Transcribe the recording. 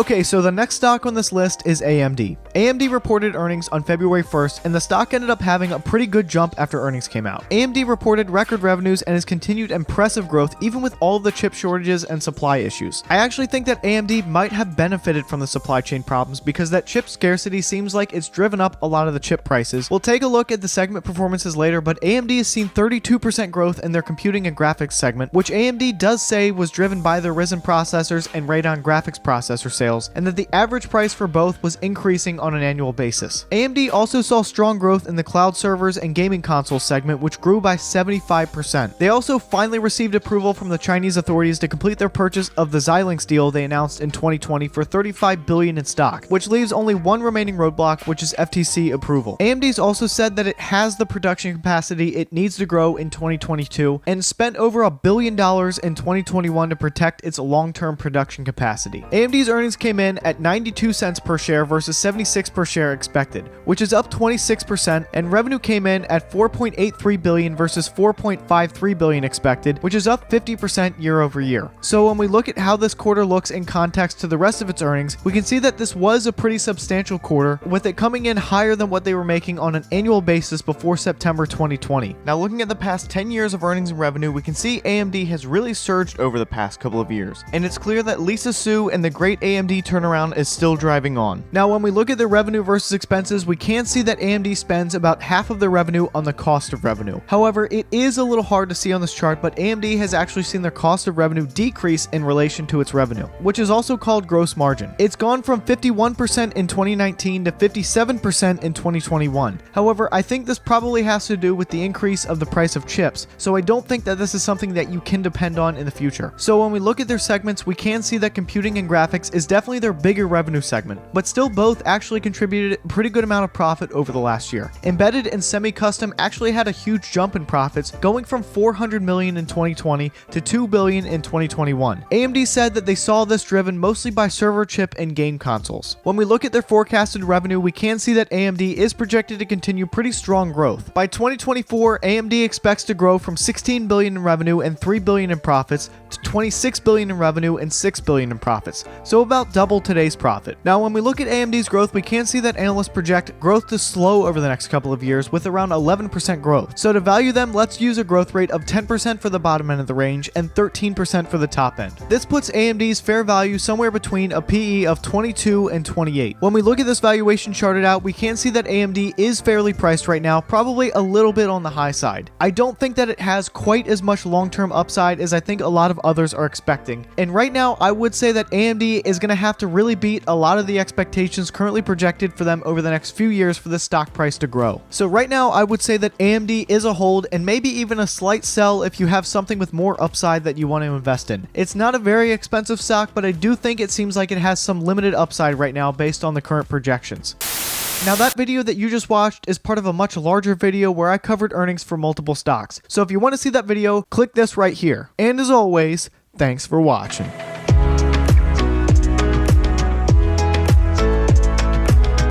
Okay, so the next stock on this list is AMD. AMD reported earnings on February 1st, and the stock ended up having a pretty good jump after earnings came out. AMD reported record revenues and has continued impressive growth even with all of the chip shortages and supply issues. I actually think that AMD might have benefited from the supply chain problems because that chip scarcity seems like it's driven up a lot of the chip prices. We'll take a look at the segment performances later, but AMD has seen 32% growth in their computing and graphics segment, which AMD does say was driven by their Ryzen processors and Radeon graphics processor sales, and that the average price for both was increasing on an annual basis. AMD also saw strong growth in the cloud servers and gaming console segment, which grew by 75%. They also finally received approval from the Chinese authorities to complete their purchase of the Xilinx deal they announced in 2020 for $35 billion in stock, which leaves only one remaining roadblock, which is FTC approval. AMD's also said that it has the production capacity it needs to grow in 2022 and spent over $1 billion in 2021 to protect its long-term production capacity. AMD's earnings came in at 92 cents per share versus 76 per share expected, which is up 26%, and revenue came in at $4.83 billion versus $4.53 billion expected, which is up 50% year over year. So when we look at how this quarter looks in context to the rest of its earnings, we can see that this was a pretty substantial quarter, with it coming in higher than what they were making on an annual basis before September 2020. Now looking at the past 10 years of earnings and revenue, we can see AMD has really surged over the past couple of years, and it's clear that Lisa Su and the great AMD turnaround is still driving on. Now when we look at their revenue versus expenses, we can see that AMD spends about half of their revenue on the cost of revenue. However, it is a little hard to see on this chart, but AMD has actually seen their cost of revenue decrease in relation to its revenue, which is also called gross margin. It's gone from 51% in 2019 to 57% in 2021. However, I think this probably has to do with the increase of the price of chips, so I don't think that this is something that you can depend on in the future. So when we look at their segments, we can see that computing and graphics is definitely their bigger revenue segment, but still both actually contributed a pretty good amount of profit over the last year. Embedded and semi-custom actually had a huge jump in profits, going from $400 million in 2020 to $2 billion in 2021. AMD said that they saw this driven mostly by server chip and game consoles. When we look at their forecasted revenue, we can see that AMD is projected to continue pretty strong growth. By 2024, AMD expects to grow from $16 billion in revenue and $3 billion in profits to $26 billion in revenue and $6 billion in profits, so about double today's profit. Now when we look at AMD's growth, we can see that analysts project growth to slow over the next couple of years with around 11% growth. So to value them, let's use a growth rate of 10% for the bottom end of the range and 13% for the top end. This puts AMD's fair value somewhere between a PE of 22 and 28. When we look at this valuation charted out, we can see that AMD is fairly priced right now, probably a little bit on the high side. I don't think that it has quite as much long-term upside as I think a lot of others are expecting. And right now, I would say that AMD is going to have to really beat a lot of the expectations currently projected for them over the next few years for the stock price to grow. So right now, I would say that AMD is a hold and maybe even a slight sell if you have something with more upside that you want to invest in. It's not a very expensive stock, but I do think it seems like it has some limited upside right now based on the current projections. Now that video that you just watched is part of a much larger video where I covered earnings for multiple stocks. So if you want to see that video, click this right here. And as always, thanks for watching.